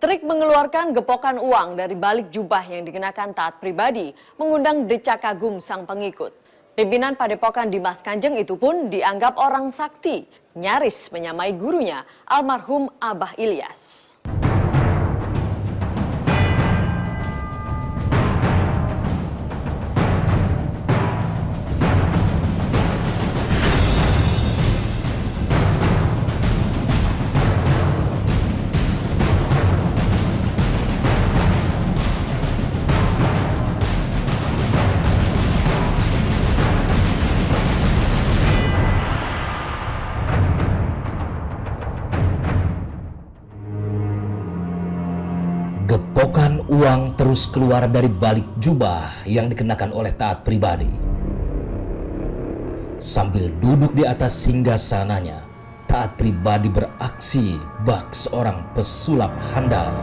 Trik mengeluarkan gepokan uang dari balik jubah yang dikenakan Taat pribadi mengundang decak kagum sang pengikut. Pimpinan Padepokan Dimas Kanjeng itu pun dianggap orang sakti, nyaris menyamai gurunya, almarhum Abah Ilyas. Gepokan uang terus keluar dari balik jubah yang dikenakan oleh Taat pribadi. Sambil duduk di atas singgasananya, Taat pribadi beraksi bak seorang pesulap handal.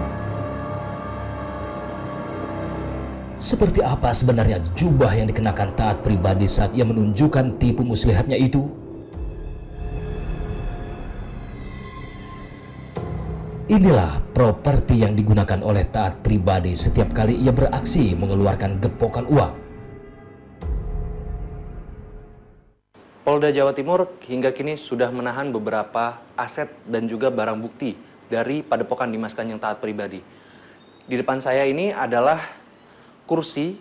Seperti apa sebenarnya jubah yang dikenakan Taat pribadi saat ia menunjukkan tipu muslihatnya itu? Inilah properti yang digunakan oleh Taat pribadi setiap kali ia beraksi mengeluarkan gepokan uang. Polda Jawa Timur hingga kini sudah menahan beberapa aset dan juga barang bukti dari Padepokan Dimas Kanjeng Taat pribadi. Di depan saya ini adalah kursi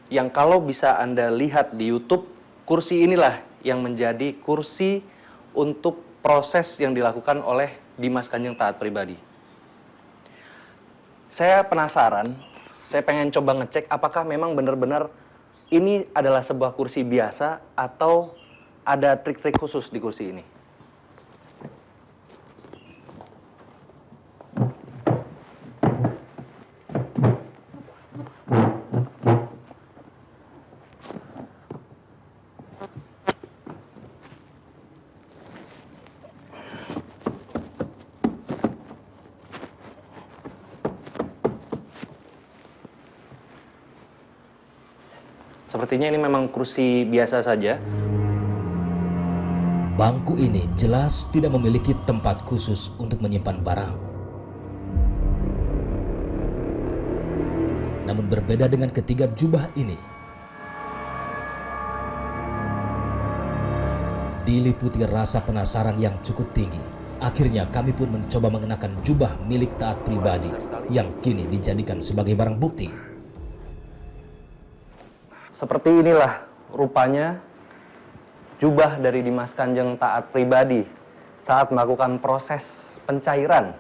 yang kalau bisa Anda lihat di YouTube, kursi inilah yang menjadi kursi untuk proses yang dilakukan oleh Dimas Kanjeng Taat pribadi. Saya penasaran, saya pengen coba ngecek apakah memang benar-benar ini adalah sebuah kursi biasa atau ada trik-trik khusus di kursi ini. Sepertinya ini memang kursi biasa saja. Bangku ini jelas tidak memiliki tempat khusus untuk menyimpan barang. Namun berbeda dengan ketiga jubah ini, diliputi rasa penasaran yang cukup tinggi. Akhirnya kami pun mencoba mengenakan jubah milik Taat pribadi yang kini dijadikan sebagai barang bukti. Seperti inilah rupanya jubah dari Dimas Kanjeng Taat pribadi saat melakukan proses pencairan.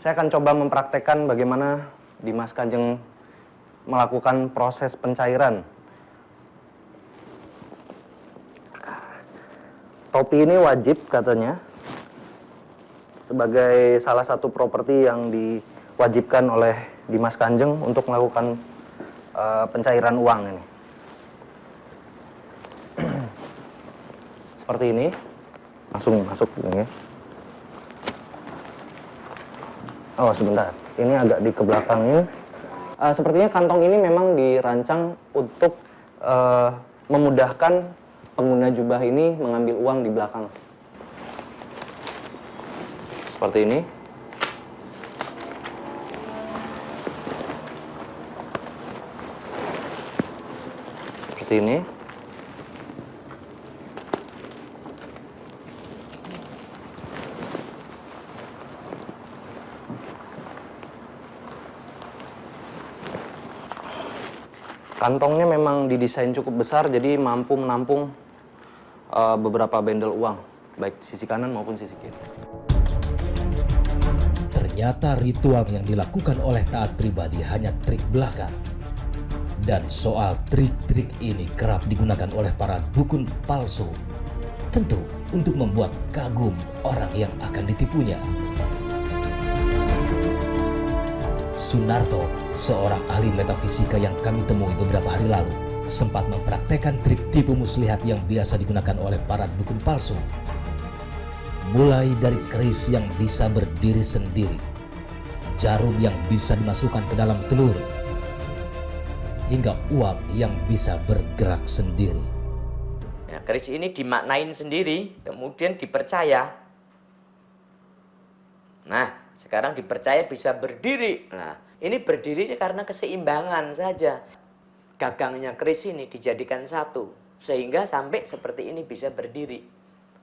Saya akan coba mempraktekkan bagaimana Dimas Kanjeng melakukan proses pencairan. Topi ini wajib katanya sebagai salah satu properti yang diwajibkan oleh Dimas Kanjeng untuk melakukan pencairan uang ini. Seperti ini, langsung masuk ini. Oh sebentar, ini agak di kebelakangnya. Sepertinya kantong ini memang dirancang untuk memudahkan pengguna jubah ini mengambil uang di belakang. Seperti ini. Ini kantongnya memang didesain cukup besar, jadi mampu menampung beberapa bendel uang, baik sisi kanan maupun sisi kiri. Ternyata ritual yang dilakukan oleh Taat pribadi hanya trik belaka. Dan soal trik-trik ini kerap digunakan oleh para dukun palsu. Tentu untuk membuat kagum orang yang akan ditipunya. Sunarto, seorang ahli metafisika yang kami temui beberapa hari lalu, sempat mempraktekkan trik tipu muslihat yang biasa digunakan oleh para dukun palsu. Mulai dari keris yang bisa berdiri sendiri, jarum yang bisa dimasukkan ke dalam telur, hingga uang yang bisa bergerak sendiri. Nah, keris ini dimaknain sendiri, kemudian dipercaya. Nah, sekarang dipercaya bisa berdiri. Nah, ini berdiri ini karena keseimbangan saja. Gagangnya keris ini dijadikan satu, sehingga sampai seperti ini bisa berdiri.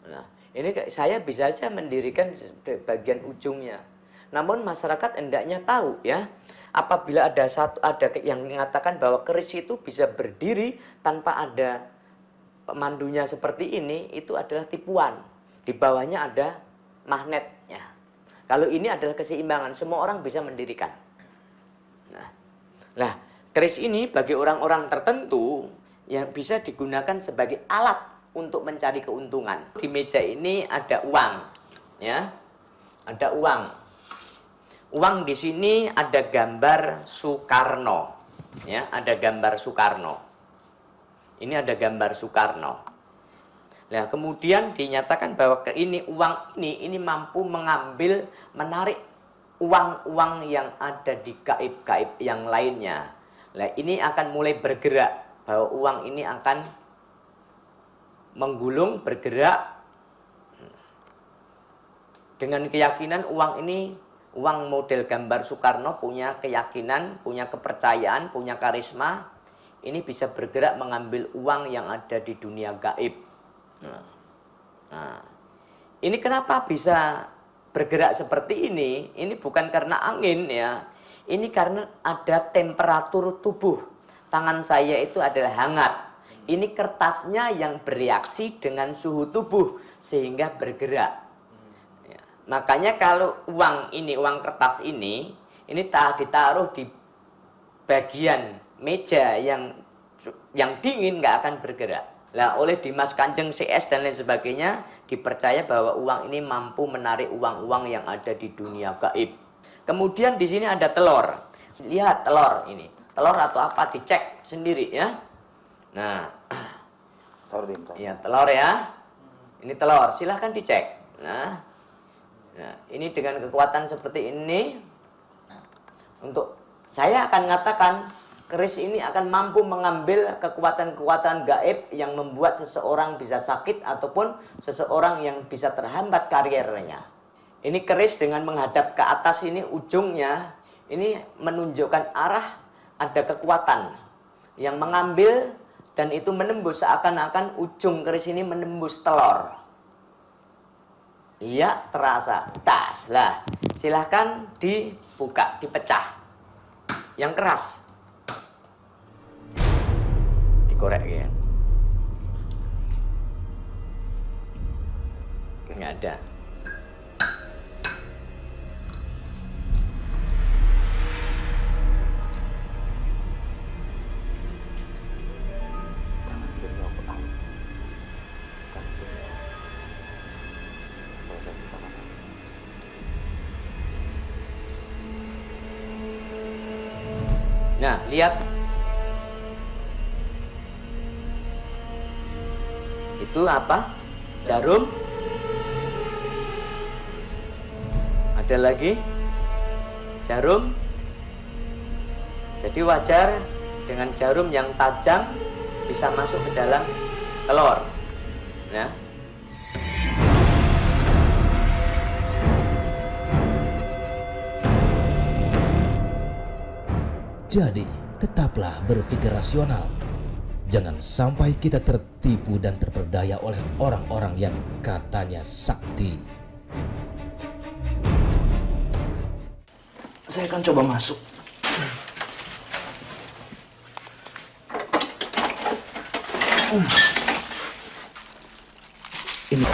Nah, ini saya bisa saja mendirikan bagian ujungnya. Namun masyarakat hendaknya tahu ya, apabila ada yang mengatakan bahwa keris itu bisa berdiri tanpa ada pemandunya seperti ini, itu adalah tipuan. Di bawahnya ada magnetnya. Kalau ini adalah keseimbangan, semua orang bisa mendirikan. Nah, keris ini bagi orang-orang tertentu yang bisa digunakan sebagai alat untuk mencari keuntungan. Di meja ini ada uang, ya, ada uang. Uang di sini ada gambar Soekarno, ya, ada gambar Soekarno. Ini ada gambar Soekarno. Nah, kemudian dinyatakan bahwa uang ini mampu menarik uang-uang yang ada di gaib-gaib yang lainnya. Nah, ini akan mulai bergerak, bahwa uang ini akan menggulung, bergerak dengan keyakinan uang model gambar Soekarno punya keyakinan, punya kepercayaan, punya karisma, ini bisa bergerak mengambil uang yang ada di dunia gaib. Nah, ini kenapa bisa bergerak seperti ini? Ini bukan karena angin ya. Ini karena ada temperatur tubuh. Tangan saya itu adalah hangat. Ini kertasnya yang bereaksi dengan suhu tubuh sehingga bergerak. Ya. Makanya kalau uang kertas ini ditaruh di bagian meja yang dingin, nggak akan bergerak. Nah, oleh Dimas Kanjeng CS dan lain sebagainya dipercaya bahwa uang ini mampu menarik uang-uang yang ada di dunia gaib. Kemudian di sini ada telur. Lihat telur ini. Telur atau apa dicek sendiri ya. Nah, ya telur ya. Ini telur, silahkan dicek. Nah, ini dengan kekuatan seperti ini, untuk saya akan mengatakan keris ini akan mampu mengambil kekuatan-kekuatan gaib yang membuat seseorang bisa sakit ataupun seseorang yang bisa terhambat karirnya. Ini keris dengan menghadap ke atas ini ujungnya, ini menunjukkan arah ada kekuatan yang mengambil dan itu menembus, seakan-akan ujung keris ini menembus telur. Iya, terasa. Tas lah. Silahkan dibuka, dipecah. Yang keras. Korek ya. Nggak ada. Nah, lihat. Itu apa? Jarum. Ada lagi jarum. Jadi wajar dengan jarum yang tajam bisa masuk ke dalam telur. Ya. Jadi, tetaplah berpikir rasional. Jangan sampai kita tertipu dan terperdaya oleh orang-orang yang katanya sakti. Saya akan coba masuk. Ini